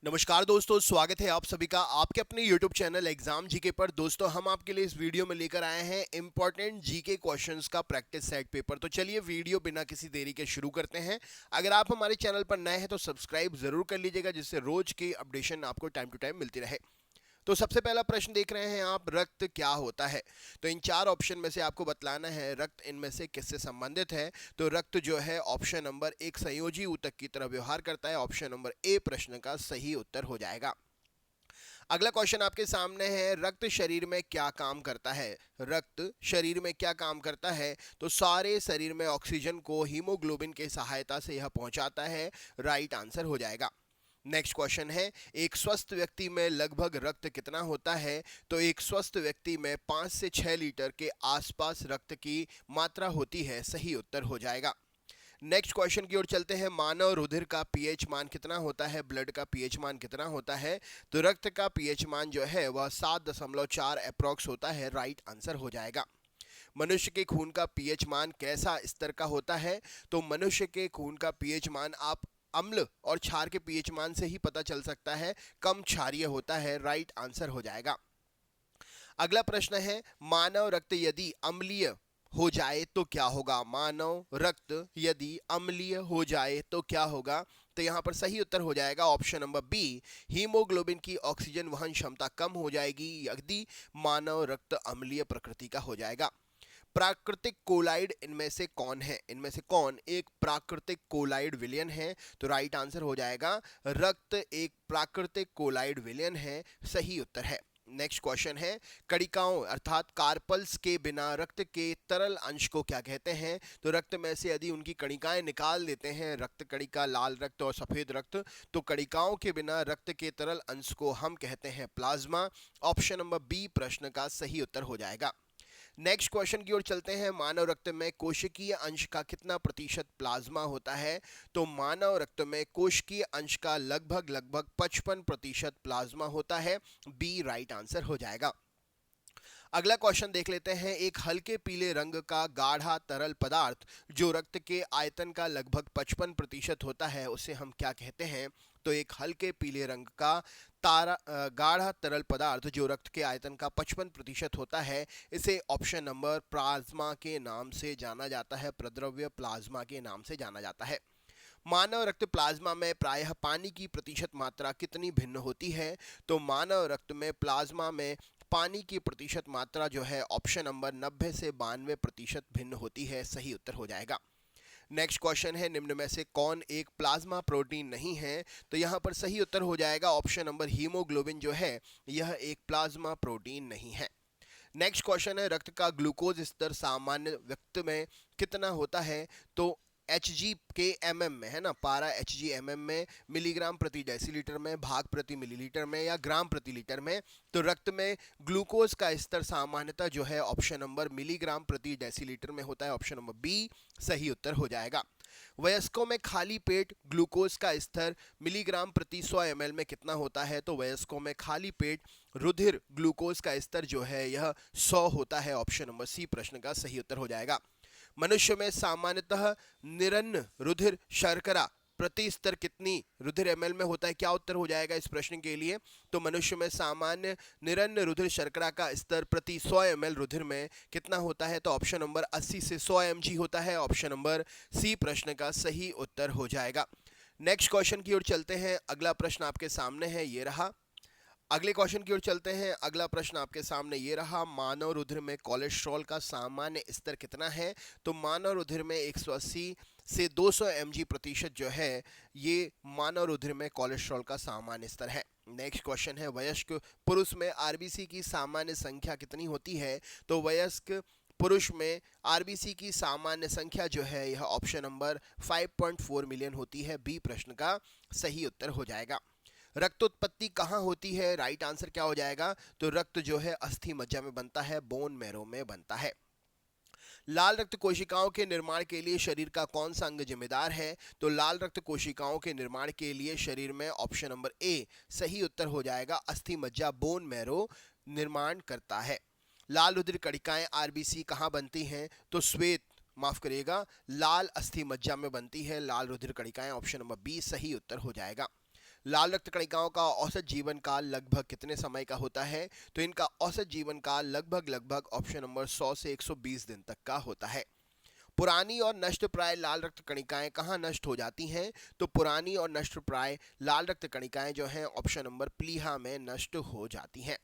नमस्कार दोस्तों, स्वागत है आप सभी का आपके अपने YouTube चैनल एग्जाम जीके पर। दोस्तों, हम आपके लिए इस वीडियो में लेकर आए हैं इंपॉर्टेंट जीके क्वेश्चंस का प्रैक्टिस सेट पेपर। तो चलिए वीडियो बिना किसी देरी के शुरू करते हैं। अगर आप हमारे चैनल पर नए हैं तो सब्सक्राइब जरूर कर लीजिएगा, जिससे रोज की अपडेशन आपको टाइम टू टाइम मिलती रहे। तो सबसे पहला प्रश्न देख रहे हैं आप, रक्त क्या होता है। तो इन चार ऑप्शन में से आपको बतलाना है रक्त इनमें से किससे संबंधित है। तो रक्त जो है ऑप्शन नंबर एक संयोजी ऊतक की तरह व्यवहार करता है। ऑप्शन नंबर ए प्रश्न का सही उत्तर हो जाएगा। अगला क्वेश्चन आपके सामने है, रक्त शरीर में क्या काम करता है। रक्त शरीर में क्या काम करता है। तो सारे शरीर में ऑक्सीजन को हीमोग्लोबिन के सहायता से यह पहुंचाता है। राइट आंसर हो जाएगा। नेक्स्ट क्वेश्चन है, एक स्वस्थ व्यक्ति में लगभग रक्त कितना होता है। तो एक स्वस्थ व्यक्ति में 5 से 6 लीटर के आसपास रक्त की मात्रा होती है। सही उत्तर हो जाएगा। नेक्स्ट क्वेश्चन की ओर चलते हैं, मानव रुधिर का पीएच मान कितना होता है। ब्लड का पीएच मान कितना होता है। तो रक्त का पीएच मान जो है वह 7.4 अप्रॉक्स होता है। राइट आंसर हो जाएगा। मनुष्य के खून का पीएच मान कैसा स्तर का होता है। तो मनुष्य के खून का पीएच मान आप अम्ल और क्षार के पीएच मान से ही पता चल सकता है, कम क्षारीय होता है। राइट आंसर हो जाएगा। अगला प्रश्न है, मानव रक्त यदि अम्लीय हो जाए तो क्या होगा। मानव रक्त यदि अम्लीय हो जाए तो क्या होगा। तो यहाँ पर सही उत्तर हो जाएगा ऑप्शन नंबर बी, हीमोग्लोबिन की ऑक्सीजन वहन क्षमता कम हो जाएगी यदि मानव रक्त अम्लीय प्रकृति का हो जाएगा। प्राकृतिक कोलाइड इनमें से कौन है। इनमें से कौन एक प्राकृतिक कोलाइड विलयन है। तो राइट आंसर हो जाएगा, रक्त एक प्राकृतिक कोलाइड विलयन है। सही उत्तर है। नेक्स्ट क्वेश्चन है, कणिकाओं अर्थात कार्पल्स के बिना रक्त के तरल अंश को क्या कहते हैं। तो रक्त में से यदि उनकी कणिकाएं निकाल देते हैं, रक्त कणिका, लाल रक्त और सफेद रक्त, तो कणिकाओं के बिना रक्त के तरल अंश को हम कहते हैं प्लाज्मा। ऑप्शन नंबर बी प्रश्न का सही उत्तर हो जाएगा। नेक्स्ट क्वेश्चन की ओर चलते हैं, मानव रक्त में कोशिकीय अंश का कितना प्रतिशत प्लाज्मा होता है। तो मानव रक्त में कोशिकीय अंश का लगभग लगभग 55% प्लाज्मा होता है। बी राइट आंसर हो जाएगा। अगला क्वेश्चन देख लेते हैं, एक हल्के पीले रंग का गाढ़ा तरल पदार्थ जो रक्त के आयतन का लगभग 55% होता है, उसे हम क्या कहते हैं। तो एक हल्के पीले रंग का गाढ़ा तरल पदार्थ जो रक्त के आयतन का 55% होता है, इसे ऑप्शन नंबर प्लाज्मा के नाम से जाना जाता है। प्रद्रव्य प्लाज्मा के नाम से जाना जाता है। मानव रक्त प्लाज्मा में प्रायः पानी की प्रतिशत मात्रा कितनी भिन्न होती है। तो मानव रक्त में प्लाज्मा में पानी की प्रतिशत मात्रा जो है ऑप्शन नंबर 90 से 92% भिन्न होती है। सही उत्तर हो जाएगा। नेक्स्ट क्वेश्चन है, निम्न में से कौन एक प्लाज्मा प्रोटीन नहीं है। तो यहाँ पर सही उत्तर हो जाएगा ऑप्शन नंबर हीमोग्लोबिन जो है यह एक प्लाज्मा प्रोटीन नहीं है। नेक्स्ट क्वेश्चन है, रक्त का ग्लूकोज स्तर सामान्य व्यक्ति में कितना होता है। तो एच जी के एम एम में है ना, पारा एच जी एम एम में, मिलीग्राम प्रति डेसीलीटर में, भाग प्रति मिलीलीटर में या ग्राम प्रति लीटर में। तो रक्त में ग्लूकोज का स्तर सामान्यतः जो है ऑप्शन नंबर मिलीग्राम प्रति डेसीलीटर में होता है। ऑप्शन नंबर बी सही उत्तर हो जाएगा। वयस्कों में खाली पेट ग्लूकोज का स्तर मिलीग्राम प्रति 100 ml में कितना होता है। तो वयस्कों में खाली पेट रुधिर ग्लूकोज का स्तर जो है यह 100 होता है। ऑप्शन नंबर सी प्रश्न का सही उत्तर हो जाएगा। मनुष्य में सामान्यतः निरन्न रुधिर शर्करा प्रति स्तर कितनी रुधिर एमएल में होता है। क्या उत्तर हो जाएगा इस प्रश्न के लिए। तो मनुष्य में सामान्य निरन्न रुधिर शर्करा का स्तर प्रति 100 ml रुधिर में कितना होता है। तो ऑप्शन नंबर 80 से 100 mg होता है। ऑप्शन नंबर सी प्रश्न का सही उत्तर हो जाएगा। नेक्स्ट क्वेश्चन की ओर चलते हैं। अगला प्रश्न आपके सामने है, ये रहा। अगले क्वेश्चन की ओर चलते हैं। अगला प्रश्न आपके सामने ये रहा, मानव रुधिर में कोलेस्ट्रॉल का सामान्य स्तर कितना है। तो मानव रुधिर में 180 से 200 mg प्रतिशत जो है ये मानव रुधिर में कोलेस्ट्रॉल का सामान्य स्तर है। नेक्स्ट क्वेश्चन है, वयस्क पुरुष में आरबीसी की सामान्य संख्या कितनी होती है। तो वयस्क पुरुष में आरबीसी की सामान्य संख्या जो है यह ऑप्शन नंबर 5.4 मिलियन होती है। बी प्रश्न का सही उत्तर हो जाएगा। रक्त उत्पत्ति कहाँ होती है। राइट आंसर क्या हो जाएगा। तो रक्त जो है अस्थि मज्जा में बनता है, बोन मैरो में बनता है। लाल रक्त कोशिकाओं के निर्माण के लिए शरीर का कौन सा अंग जिम्मेदार है। तो लाल रक्त कोशिकाओं के निर्माण के लिए शरीर में ऑप्शन नंबर ए सही उत्तर हो जाएगा, अस्थि मज्जा बोन मैरो निर्माण करता है। लाल रुधिर कणिकाएं आरबीसी कहाँ बनती हैं। तो श्वेत माफ करिएगा, लाल अस्थि मज्जा में बनती है लाल रुधिर कणिकाएं। ऑप्शन नंबर बी सही उत्तर हो जाएगा। लाल रक्त कणिकाओं का औसत जीवन काल लगभग कितने समय का होता है? तो इनका औसत जीवन काल लगभग ऑप्शन नंबर 100 से 120 दिन तक का होता है। पुरानी और नष्ट प्राय लाल रक्त कणिकाएं कहाँ नष्ट हो जाती हैं? तो पुरानी और नष्ट प्राय लाल रक्त कणिकाएं जो हैं ऑप्शन नंबर प्लीहा में नष्ट हो जाती हैं।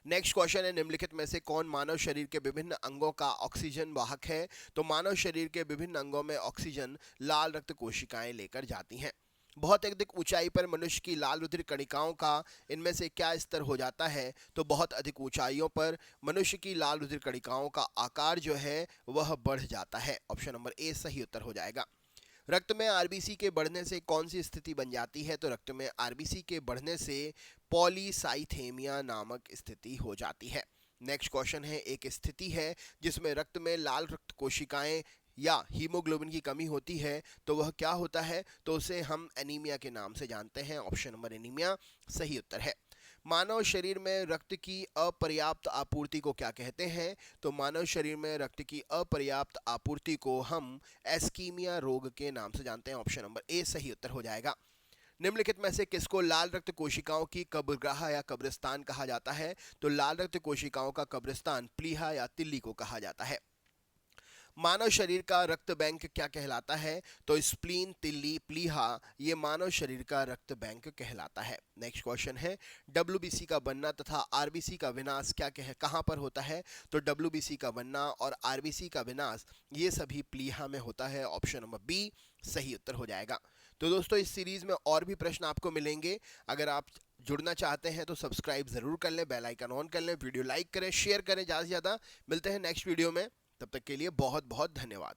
नेक्स्ट क्वेश्चन है, निम्नलिखित में से कौन मानव शरीर के विभिन्न अंगों का ऑक्सीजन वाहक है? तो मानव शरीर के विभिन्न अंगों में ऑक्सीजन लाल रक्त कोशिकाएं लेकर जाती हैं। बहुत अधिक ऊंचाई पर मनुष्य की लाल रुधिर कणिकाओं का इनमें से क्या स्तर हो जाता है? तो बहुत अधिक ऊंचाइयों पर मनुष्य की लाल रुधिर कणिकाओं का आकार जो है वह बढ़ जाता है। ऑप्शन नंबर ए सही उत्तर हो जाएगा। रक्त में आरबीसी के बढ़ने से कौन सी स्थिति बन जाती है? तो रक्त में आरबीसी के बढ़ने से पॉलीसाइथेमिया नामक स्थिति हो जाती है। नेक्स्ट क्वेश्चन है, एक स्थिति है जिसमें रक्त में लाल रक्त कोशिकाएं या हीमोग्लोबिन की कमी होती है, तो वह क्या होता है? तो उसे हम एनीमिया के नाम से जानते हैं। ऑप्शन नंबर एनीमिया सही उत्तर है। मानव शरीर में रक्त की अपर्याप्त आपूर्ति को क्या कहते हैं? तो मानव शरीर में रक्त की अपर्याप्त आपूर्ति को हम एस्कीमिया रोग के नाम से जानते हैं। ऑप्शन नंबर ए सही उत्तर हो जाएगा। निम्नलिखित में से किसको लाल रक्त कोशिकाओं की कब्रगाह या कब्रिस्तान कहा जाता है? तो लाल रक्त कोशिकाओं का कब्रिस्तान प्लीहा या तिल्ली को कहा जाता है। मानव शरीर का रक्त बैंक क्या कहलाता है? तो स्प्लीन, तिल्ली, प्लीहा ये मानव शरीर का रक्त बैंक कहलाता है। नेक्स्ट क्वेश्चन है, डब्ल्यूबीसी का बनना तथा आरबीसी का विनाश कहाँ पर होता है? तो डब्ल्यूबीसी का बनना और आरबीसी का विनाश ये सभी प्लीहा में होता है। ऑप्शन नंबर बी सही उत्तर हो जाएगा। तो दोस्तों इस सीरीज में और भी प्रश्न आपको मिलेंगे। अगर आप जुड़ना चाहते हैं तो सब्सक्राइब जरूर कर लें, बेल आइकन ऑन कर लें, वीडियो लाइक करें, शेयर करें ज़्यादा से ज़्यादा। मिलते हैं नेक्स्ट वीडियो में, तब तक के लिए बहुत बहुत धन्यवाद।